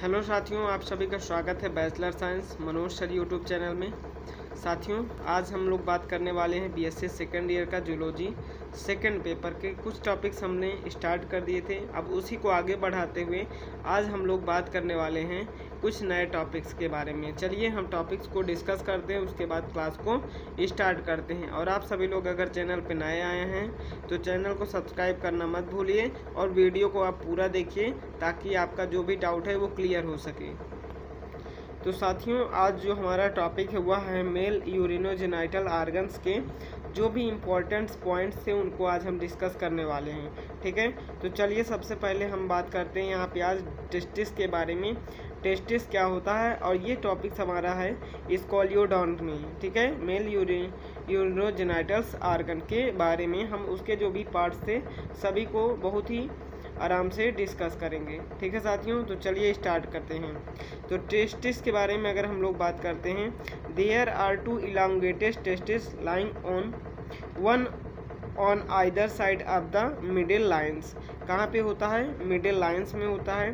Hello साथियों, आप सभी का स्वागत है bachelor science Manoj sir YouTube channel में। साथियों, आज हम लोग बात करने वाले हैं बीएससी सेकेंड ईयर का जूलॉजी सेकंड पेपर के कुछ टॉपिक्स हमने स्टार्ट कर दिए थे। अब उसी को आगे बढ़ाते हुए आज हम लोग बात करने वाले हैं कुछ नए टॉपिक्स के बारे में। चलिए हम टॉपिक्स को डिस्कस करते हैं, उसके बाद क्लास को स्टार्ट करते हैं। और आप सभी लोग अगर चैनल पर नए आए हैं तो चैनल को सब्सक्राइब करना मत भूलिए और वीडियो को आप पूरा देखिए ताकि आपका जो भी डाउट है वो क्लियर हो सके। तो साथियों, आज जो हमारा टॉपिक है वह है मेल यूरिनोजेनिटल ऑर्गन्स के जो भी इम्पोर्टेंट पॉइंट्स थे उनको आज हम डिस्कस करने वाले हैं। ठीक है, तो चलिए सबसे पहले हम बात करते हैं यहाँ पे आज टेस्टिस के बारे में। टेस्टिस क्या होता है, और ये टॉपिक्स हमारा है स्कोलियोडॉन में। ठीक है, मेल यूरिनोजेनिटल्स ऑर्गन के बारे में हम उसके जो भी पार्ट्स थे सभी को बहुत ही आराम से डिस्कस करेंगे। ठीक है साथियों, तो चलिए स्टार्ट करते हैं। तो टेस्टिस के बारे में अगर हम लोग बात करते हैं, there are two elongated testis lying one on either side of the middle lines. कहाँ पे होता है? मिडिल लाइन्स में होता है।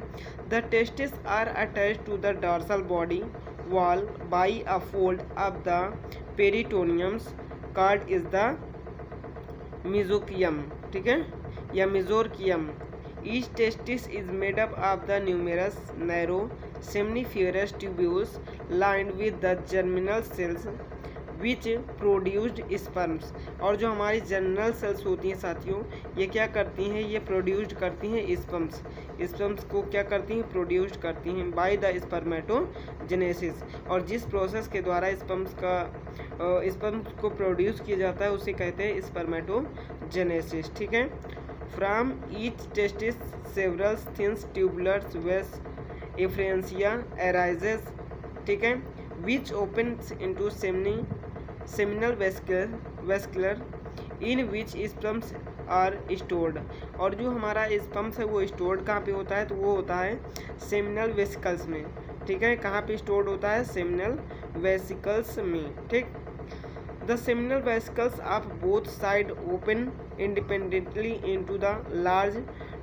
The testis are attached to the dorsal body wall by a fold of the peritoniums called is the mesorchium. ठीक है, या मेसोरकियम। Each testis is made up of the numerous narrow seminiferous tubules lined with the germinal cells which produced sperms। और जो हमारी germinal cells होती हैं साथियों, ये क्या करती हैं? ये प्रोड्यूस्ड करती हैं स्पर्म्स। स्पर्म्स को क्या करती हैं? प्रोड्यूस्ड करती हैं बाय द स्पर्मेटोजेनेसिस। और जिस प्रोसेस के द्वारा स्पर्म्स को प्रोड्यूस किया जाता है उसे कहते हैं स्पर्मेटोजेनेसिस। ठीक है, From each testis, several thin tubular efferentia arises, ठीक है, which opens into seminal vascular in which sperms are stored। और जो हमारा स्पर्म्स है वो स्टोर्ड कहाँ पे होता है? तो वो होता है सेमिनल वेसिकल्स में। ठीक है, कहाँ पे स्टोर्ड होता है? सेमिनल वेसिकल्स में। ठीक, The seminal vesicles of both sides open independently into the large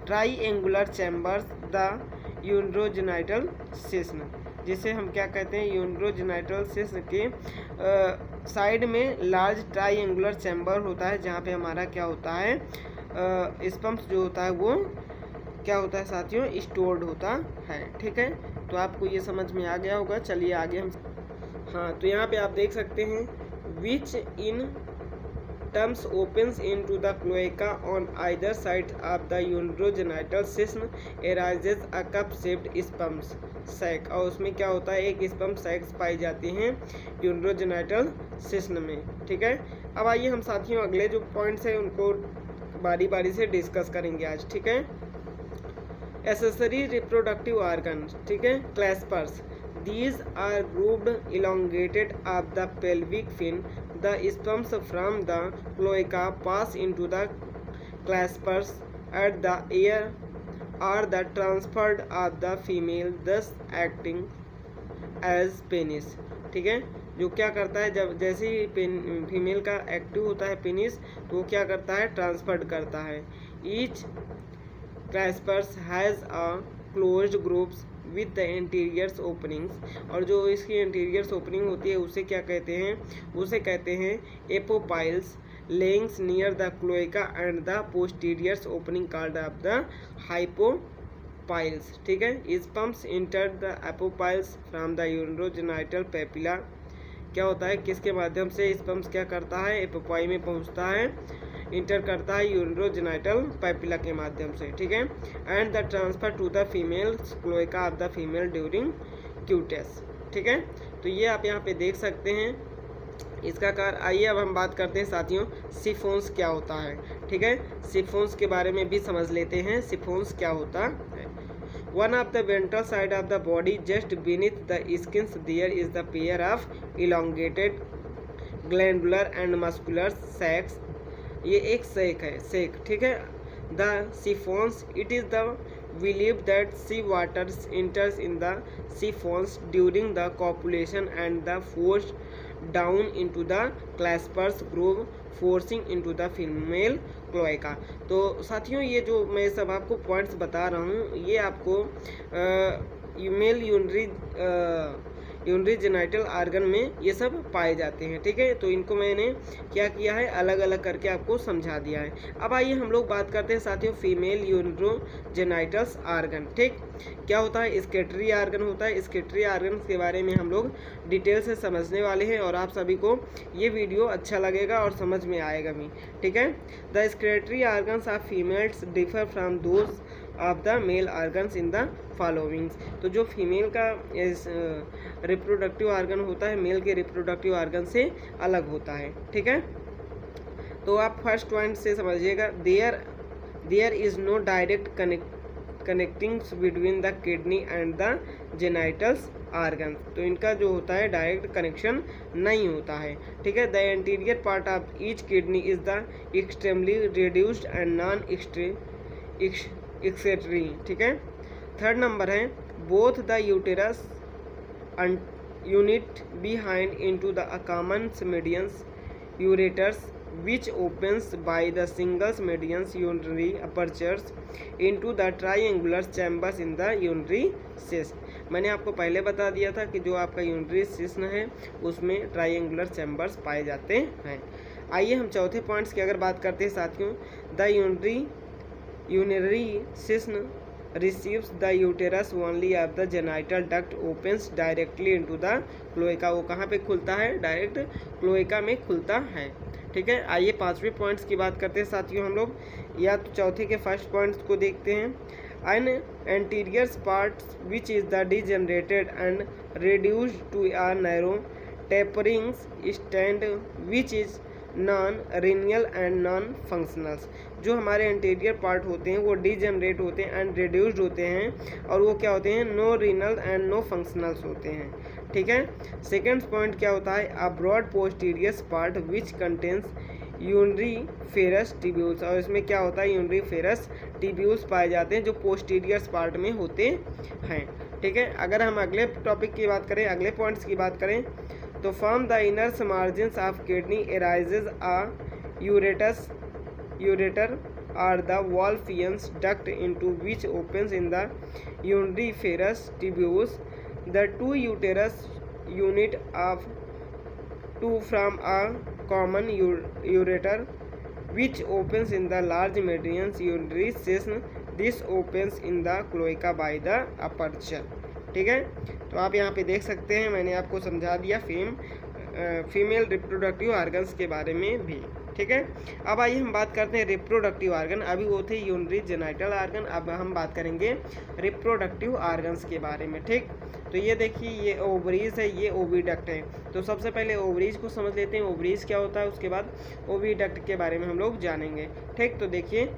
triangular chambers, the urogenital cistern, जिसे हम क्या कहते हैं? यूरोजेनिटल सिस्टम के साइड में लार्ज ट्राइंगुलर चैम्बर होता है जहाँ पे हमारा क्या होता है? स्पर्म्स जो होता है वो क्या होता है साथियों? स्टोर्ड होता है। ठीक है, तो आपको ये समझ में आ गया होगा। चलिए आगे हम तो यहाँ पे आप देख सकते हैं which in terms opens into the cloaca on either side of the urogenital cistern arises a cup-shaped sperm sac। और उसमें क्या होता है? एक स्पर्म सैक्स पाई जाती हैं यूरोजेनिटल सिस्टम में। ठीक है, अब आइए हम साथियों अगले जो पॉइंट्स हैं उनको बारी बारी से डिस्कस करेंगे आज। ठीक है, एक्सेसरी रिप्रोडक्टिव ऑर्गन। ठीक है, क्लैस्पर्स। These are grouped elongated of the pelvic fin. The sperms from the cloaca pass into the claspers at the ear are the transferred of the female, thus acting as penis। ठीक है, जो क्या करता है? जब जैसे ही फीमेल का active होता है पेनिस तो वो क्या करता है? ट्रांसफर्ड करता है। Each claspers has a closed groups with the interiors openings. और जो इसकी इंटीरियर्स ओपनिंग होती है उसे क्या कहते हैं? उसे कहते हैं apopyles lyings near the cloaca and the posteriors opening called of the hypopyles. ठीक है, sperms enter the apopyles from the urogenital papilla. क्या होता है? किसके माध्यम से स्पर्म्स क्या करता है? एपोपाई में पहुंचता है, इंटर करता है यूरोजेनिटल पेपिला के माध्यम से। ठीक है, and the transfer to the female cloaca of the female during coitus. ठीक है, तो ये आप यहाँ पे देख सकते हैं इसका कार्य। आइए अब हम बात करते हैं साथियों सिफोन्स क्या होता है। ठीक है, सिफोन्स के बारे में भी समझ लेते हैं। सिफोन्स क्या होता है? One of the ventral side of the body just beneath the skin there is the pair of elongated glandular and muscular sacs। ये एक सेक है, सेक। ठीक है, the siphons, it is the belief that sea water enters in the siphons during the copulation and the forced down into the claspers groove forcing into the female cloaca। तो साथियों ये जो मैं सब आपको पॉइंट्स बता रहा हूँ ये आपको मेल यूनरी जेनाइटल आर्गन में ये सब पाए जाते हैं। ठीक है, तो इनको मैंने क्या किया है, अलग अलग करके आपको समझा दिया है। अब आइए हम लोग बात करते हैं साथियों फीमेल यूनरो जेनाइटल्स आर्गन। ठीक, क्या होता है, स्केटरी आर्गन होता है। स्केटरी आर्गन के बारे में हम लोग डिटेल से समझने वाले हैं और आप सभी को ये वीडियो अच्छा लगेगा और समझ में आएगा भी। ठीक है, the excretory organs of females differ from those of the male organs in the followings. तो जो फीमेल का रिप्रोडक्टिव आर्गन होता है मेल के रिप्रोडक्टिव आर्गन से अलग होता है। ठीक है, तो आप फर्स्ट पॉइंट से समझिएगा, there is no direct connectings between the kidney and the genitals organ. तो इनका जो होता है डायरेक्ट कनेक्शन नहीं होता है। ठीक है, the anterior part of each kidney is the extremely reduced and non excretory. ठीक है, थर्ड नंबर है both the ureters unite behind into the common medians ureters which opens by the single medians urinary apertures into the triangular chambers in the urinary cyst। मैंने आपको पहले बता दिया था कि जो आपका यूरिनरी सिस्ट है उसमें ट्रायंगुलर चैम्बर्स पाए जाते हैं। आइए हम चौथे पॉइंट्स की अगर बात करते हैं साथियों, the urinary cyst receives the uterus only of the genital duct opens directly into the cloaca। वो कहाँ पे खुलता है, डायरेक्ट क्लोएका में खुलता है। ठीक है, आइए पांचवें पॉइंट्स की बात करते हैं साथियों हम लोग, या तो चौथे के फर्स्ट पॉइंट्स को देखते हैं। An anterior part which is the degenerated and reduced to a narrow tapering stand which is non renal and non functionals. जो हमारे एंटीरियर पार्ट होते हैं वो डिजनरेट होते हैं एंड रिड्यूस्ड होते हैं और वो क्या होते हैं, no renal and no functionals होते हैं। ठीक है, सेकेंड पॉइंट क्या होता है, a broad posterior part which contains uriniferous tubules. और इसमें क्या होता है, यूनरी फेरस टिब्यूल्स पाए जाते हैं जो पोस्टीरियस पार्ट में होते हैं। ठीक है, अगर हम अगले टॉपिक की बात करें, अगले पॉइंट्स की बात करें, तो from the inner margins of kidney arises a ureter or the Wolffians duct into which opens in the uriniferous tubules. The two ureters unite of to from a common ureter which opens in the large medians urinary cyst। This opens in the cloaca by the aperture. ठीक है, तो आप यहाँ पे देख सकते हैं मैंने आपको समझा दिया फीमेल रिप्रोडक्टिव आर्गन्स के बारे में भी। ठीक है, अब आइए हम बात करते हैं रिप्रोडक्टिव आर्गन। अभी वो थे यूनरी जेनाइटल आर्गन, अब हम बात करेंगे रिप्रोडक्टिव आर्गन्स के बारे में। ठीक, तो ये देखिए ये ओवरीज है, ये ओविडक्ट है। तो सबसे पहले ओवरीज को समझ लेते हैं, ओवरीज क्या होता है, उसके बाद ओविडक्ट के बारे में हम लोग जानेंगे। ठीक, तो देखिए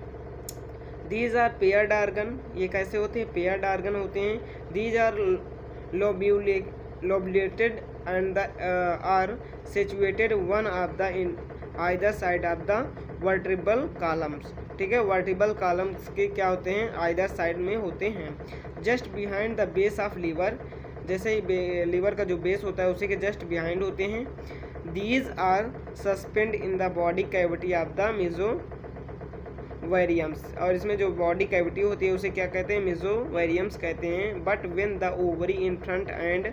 दीज आर पेयर्ड आर्गन। ये कैसे होते हैं, पेयर्ड आर्गन होते हैं। These are lobulated and are situated one of the in either side of the vertebral columns। ठीक है, वर्टिबल कॉलम्स के क्या होते हैं, आइदर साइड में होते हैं। Just behind the base of liver, जैसे ही लीवर का जो बेस होता है उसी के जस्ट बिहाइंड होते हैं। These are suspend in the body cavity of the mesovariums. और इसमें जो बॉडी कैविटी होती है उसे क्या कहते हैं, मेसोवेरियम्स कहते हैं। But when the ovary in front and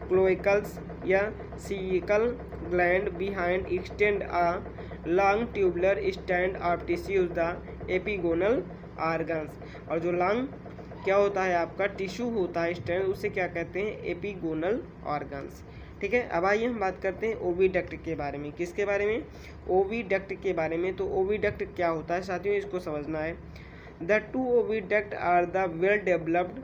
cloacals या caecal gland behind extend a long tubular stand of tissues the epigonal organs. और जो लॉन्ग क्या होता है आपका टिश्यू होता है स्टैंड, उसे क्या कहते हैं, एपिगोनल ऑर्गन्स। ठीक है, अब आइए हम बात करते हैं ओविडक्ट के बारे में। किसके बारे में, ओविडक्ट के बारे में। तो ओविडक्ट क्या होता है साथियों, इसको समझना है। The two oviduct are the well developed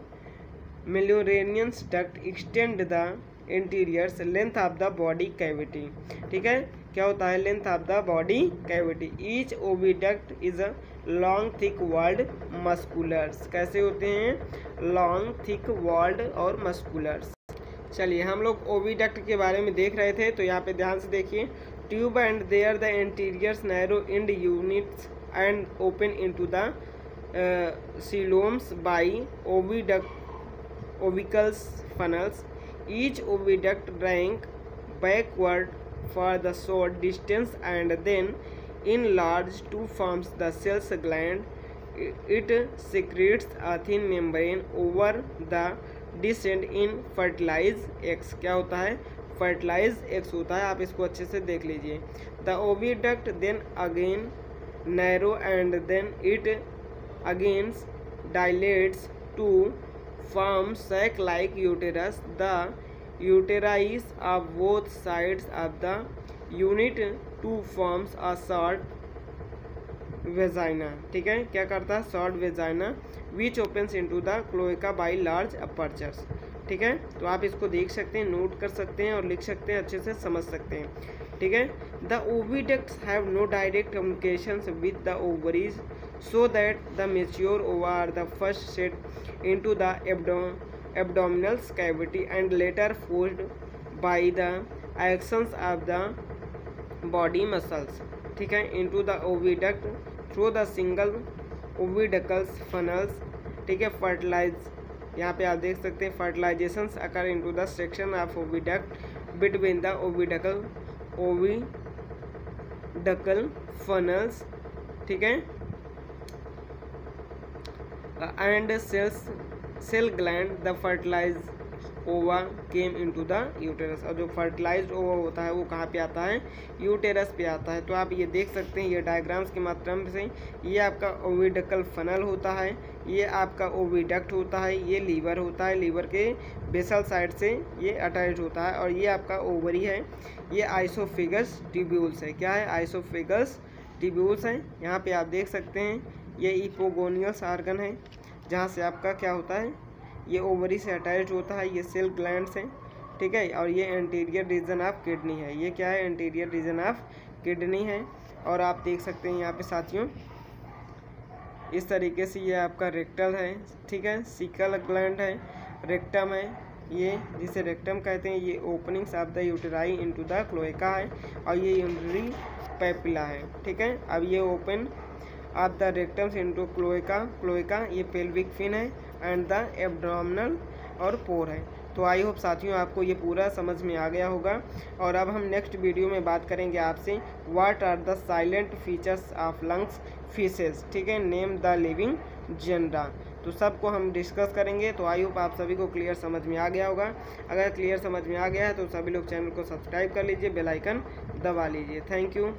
Mullerians duct extend the interiors length of the body cavity. ठीक है, क्या होता है, length of the body cavity. Each oviduct is a long thick walled musculars. कैसे होते हैं, लॉन्ग थिक वॉल्ड और मस्कुलर्स। चलिए हम लोग ओविडक्ट के बारे में देख रहे थे, तो यहाँ पे ध्यान से देखिए। Tube and there the interiors narrow end units and open into the coeloms by ovicals funnels. Each oviduct drank backward for the short distance and then enlarged to forms the cell's gland. It secretes a thin membrane over the descend in fertilize eggs. क्या होता है? Fertilise eggs होता है। आप इसको अच्छे से देख लीजिए। The oviduct then again narrow and then it again dilates to form sac-like uterus. The uterus of both sides of the unit to forms a short vagina. ठीक है, क्या करता है? short vagina which opens into the cloaca by large apertures. ठीक है, तो आप इसको देख सकते हैं, नोट कर सकते हैं और लिख सकते हैं, अच्छे से समझ सकते हैं। ठीक है, the oviducts have no direct communications with the ovaries so that the mature ova are the first set into the abdominal cavity and later forced by the actions of the body muscles. ठीक है, into the oviduct through the single oviductal funnels. ठीक है, fertilize यहाँ पे आप देख सकते हैं fertilizations occur into the section of oviduct between the oviducal funnels. ठीक है, and cell gland. The fertilized ova came into the uterus. और जो fertilized ova होता है वो कहाँ पे आता है? यूटेरस पे आता है। तो आप ये देख सकते हैं, ये डायग्राम्स के माध्यम से, ये आपका ओविडकल फनल होता है, ये आपका ओविडक्ट होता है, ये लीवर होता है, लीवर के बेसल साइड से ये अटैच होता है, और ये आपका ओवरी है, ये आइसोफेगस ट्यूब्यूल्स है। क्या है? आइसोफेगस ट्यूब्यूल्स है। यहाँ पे आप देख सकते हैं, ये इपोगोनियस आर्गन है, जहाँ से आपका क्या होता है? ये ओवरी से अटैच होता है, ये सेल ग्लैंड्स हैं। ठीक है, और ये एंटीरियर रीजन ऑफ किडनी है। ये क्या है? एंटीरियर रीजन ऑफ किडनी है। और आप देख सकते हैं यहाँ पे साथियों, इस तरीके से ये आपका रेक्टल है। ठीक है, सिकल ग्लैंड है, रेक्टम है, ये जिसे रेक्टम कहते हैं, ये openings of the uteri into the cloaca है, और ये यूरिनरी पैपिला है। ठीक है, अब ये open of the रेक्टम्स into cloaca ये पेल्विक फिन है, एंड द एब्डोमिनल और पोर है। तो आई होप साथियों आपको ये पूरा समझ में आ गया होगा। और अब हम नेक्स्ट वीडियो में बात करेंगे आपसे what are the salient features of lungs fishes. ठीक है, नेम द लिविंग जेनरा। तो सबको हम डिस्कस करेंगे। तो आई होप आप सभी को क्लियर समझ में आ गया होगा। अगर क्लियर समझ में आ गया है तो सभी लोग चैनल को सब्सक्राइब कर लीजिए, बेल आइकन दबा लीजिए। Thank you.